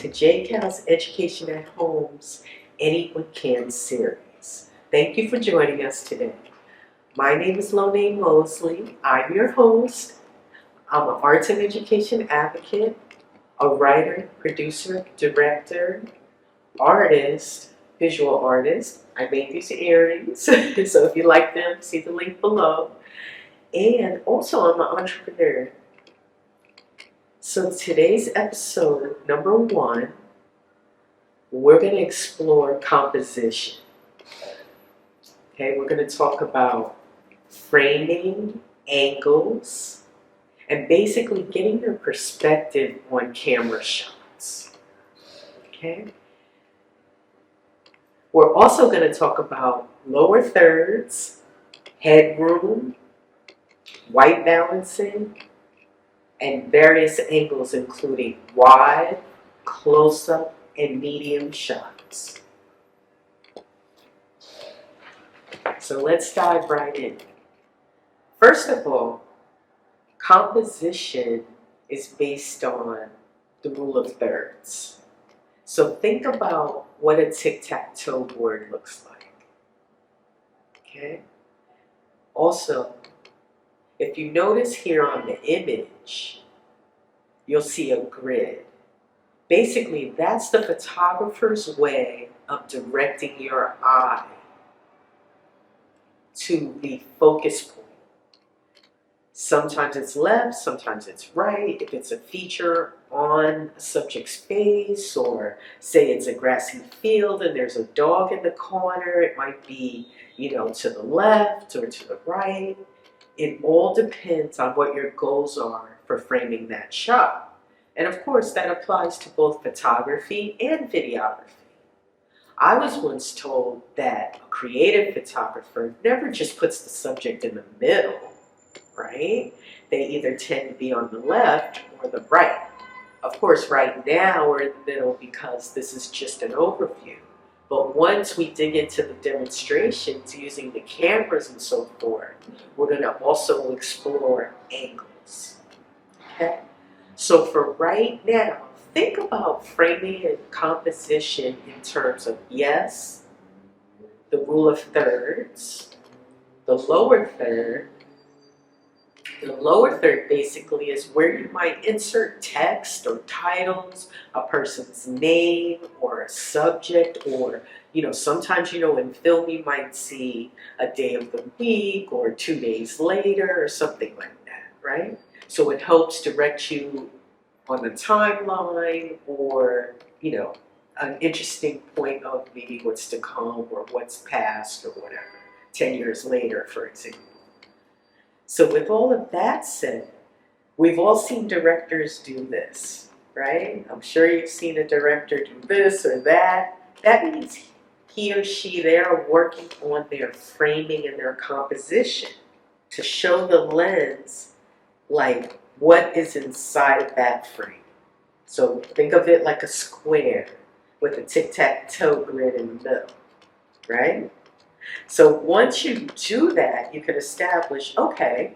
to JCAL's Education at Home's Anyone Can series. Thank you for joining us today. My name is Lonai Mosley. I'm your host. I'm an arts and education advocate, a writer, producer, director, artist, visual artist. I made these earrings, so if you like them, see the link below. And also I'm an entrepreneur. So today's episode, number 1, we're going to explore composition. Okay, we're going to talk about framing, angles, and basically getting your perspective on camera shots. Okay? We're also going to talk about lower thirds, headroom, white balancing, and various angles including wide, close-up, and medium shots. So let's dive right in. First of all, composition is based on the rule of thirds. So think about what a tic-tac-toe board looks like. Okay? Also, if you notice here on the image, you'll see a grid. Basically, that's the photographer's way of directing your eye to the focus point. Sometimes it's left, sometimes it's right. If it's a feature on a subject's face, or say it's a grassy field and there's a dog in the corner, it might be, to the left or to the right. It all depends on what your goals are for framing that shot. And of course, that applies to both photography and videography. I was once told that a creative photographer never just puts the subject in the middle, right? They either tend to be on the left or the right. Of course, right now we're in the middle because this is just an overview. But once we dig into the demonstrations using the cameras and so forth, we're going to also explore angles. Okay? So for right now, think about framing and composition in terms of, yes, the rule of thirds, the lower third. The lower third basically is where you might insert text or titles, a person's name or a subject, or sometimes in film you might see a day of the week or 2 days later or something like that, right? So it helps direct you on the timeline, or an interesting point of maybe what's to come or what's past or whatever, 10 years later, for example. So with all of that said, we've all seen directors do this, right? I'm sure you've seen a director do this or that. That means he or she, they're working on their framing and their composition to show the lens like what is inside of that frame. So think of it like a square with a tic-tac-toe grid in the middle, right? So once you do that, you can establish, okay,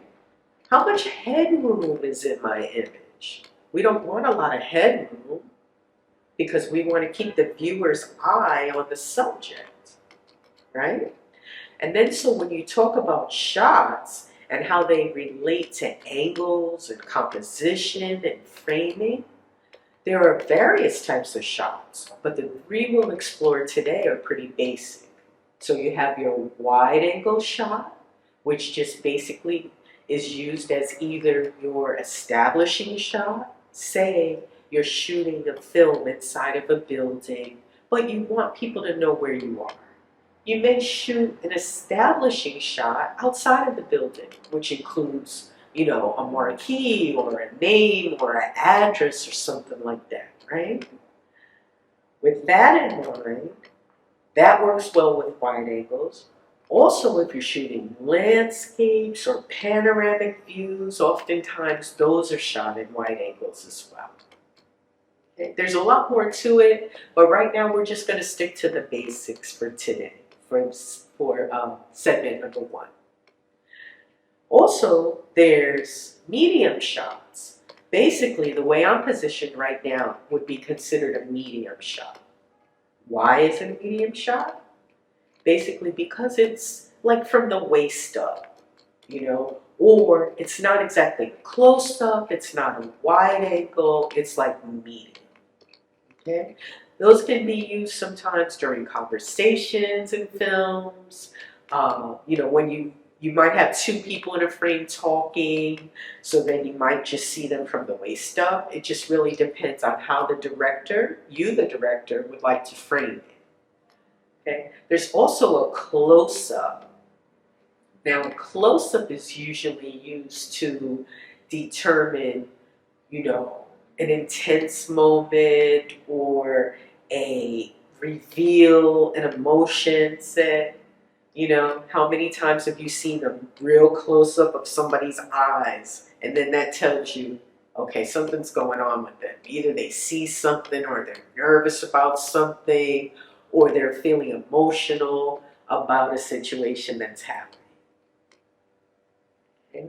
how much headroom is in my image? We don't want a lot of headroom because we want to keep the viewer's eye on the subject, right? And then so when you talk about shots and how they relate to angles and composition and framing, there are various types of shots, but the 3 we'll explore today are pretty basic. So you have your wide angle shot, which just basically is used as either your establishing shot. Say you're shooting a film inside of a building, but you want people to know where you are. You may shoot an establishing shot outside of the building, which includes, a marquee or a name or an address or something like that, right? With that in mind, that works well with wide angles. Also, if you're shooting landscapes or panoramic views, oftentimes those are shot in wide angles as well. Okay? There's a lot more to it, but right now we're just going to stick to the basics for today, for segment number 1. Also, there's medium shots. basically the way I'm positioned right now would be considered a medium shot. Why is it a medium shot? Basically because it's like from the waist up, you know, or it's not exactly close up, it's not a wide angle, it's like medium. Okay? Those can be used sometimes during conversations in films. You know, when you might have two people in a frame talking, so then you might just see them from the waist up. It just really depends on how the director, you the director, would like to frame it. Okay? There's also a close-up. Now, a close-up is usually used to determine, you know, an intense moment or a reveal, an emotion set. You know, how many times have you seen a real close-up of somebody's eyes, and then that tells you, okay, something's going on with them. Either they see something, or they're nervous about something, or they're feeling emotional about a situation that's happening. Okay?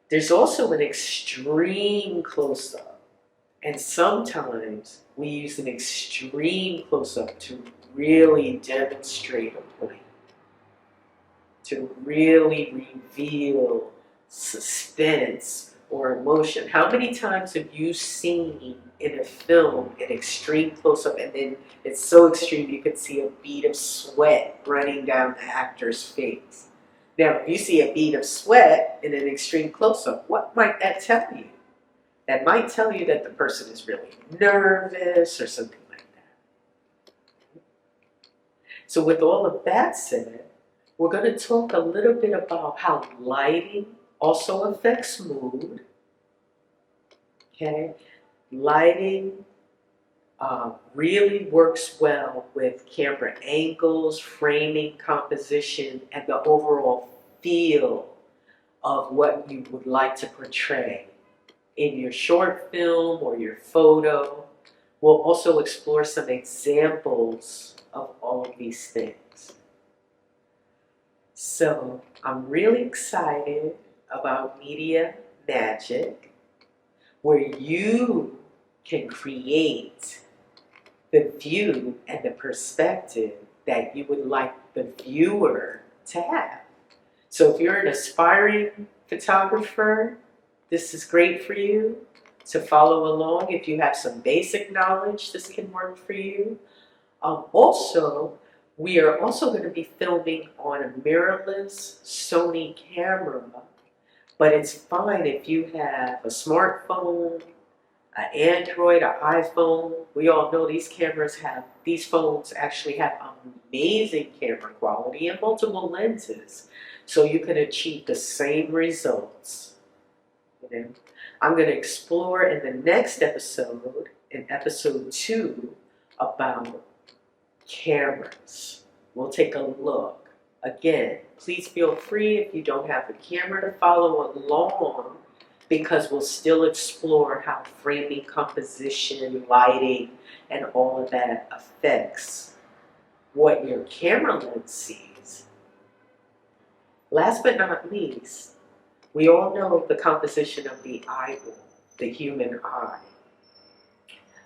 There's also an extreme close-up, and sometimes we use an extreme close-up to really demonstrate a point, to really reveal suspense or emotion. How many times have you seen in a film an extreme close-up, and then it's so extreme you could see a bead of sweat running down the actor's face? Now, if you see a bead of sweat in an extreme close-up, what might that tell you? That might tell you that the person is really nervous or something like that. So with all of that said, we're going to talk a little bit about how lighting also affects mood. Okay, lighting really works well with camera angles, framing, composition, and the overall feel of what you would like to portray in your short film or your photo. We'll also explore some examples of all of these things. So I'm really excited about Media Magic, where you can create the view and the perspective that you would like the viewer to have. So if you're an aspiring photographer, this is great for you to follow along. If you have some basic knowledge, this can work for you. Also, we are also going to be filming on a mirrorless Sony camera, but it's fine if you have a smartphone, an Android, an iPhone. We all know these phones actually have amazing camera quality and multiple lenses, so you can achieve the same results. You know? I'm going to explore in the next episode, in episode 2, about cameras. We'll take a look. Again, please feel free if you don't have a camera to follow along, because we'll still explore how framing, composition, lighting, and all of that affects what your camera lens sees. Last but not least, we all know the composition of the eyeball, the human eye.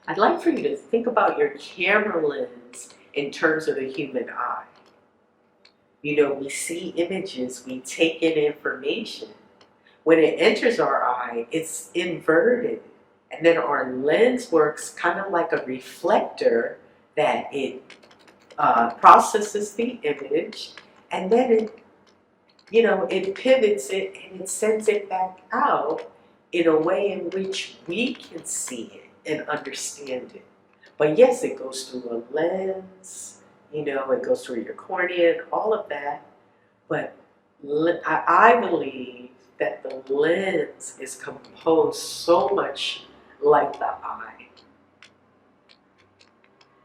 I'd like for you to think about your camera lens in terms of the human eye. You know, we see images, we take in information. When it enters our eye, it's inverted. And then our lens works kind of like a reflector, that it processes the image, and then it pivots it and it sends it back out in a way in which we can see it and understand it. But yes, it goes through a lens, it goes through your cornea and all of that. But I believe that the lens is composed so much like the eye.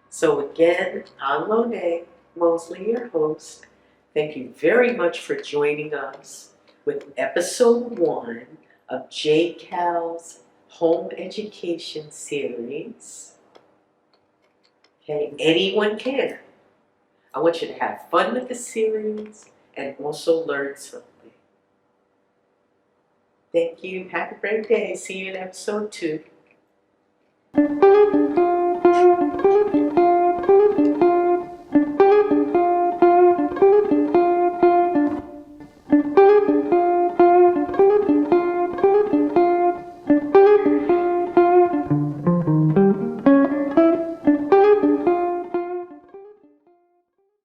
So again, I'm Lonai Mosley, your host. Thank you very much for joining us with episode 1 of JCAL's Home Education Series. Okay, anyone can. I want you to have fun with the series and also learn something. Thank you. Have a great day. See you in episode 2.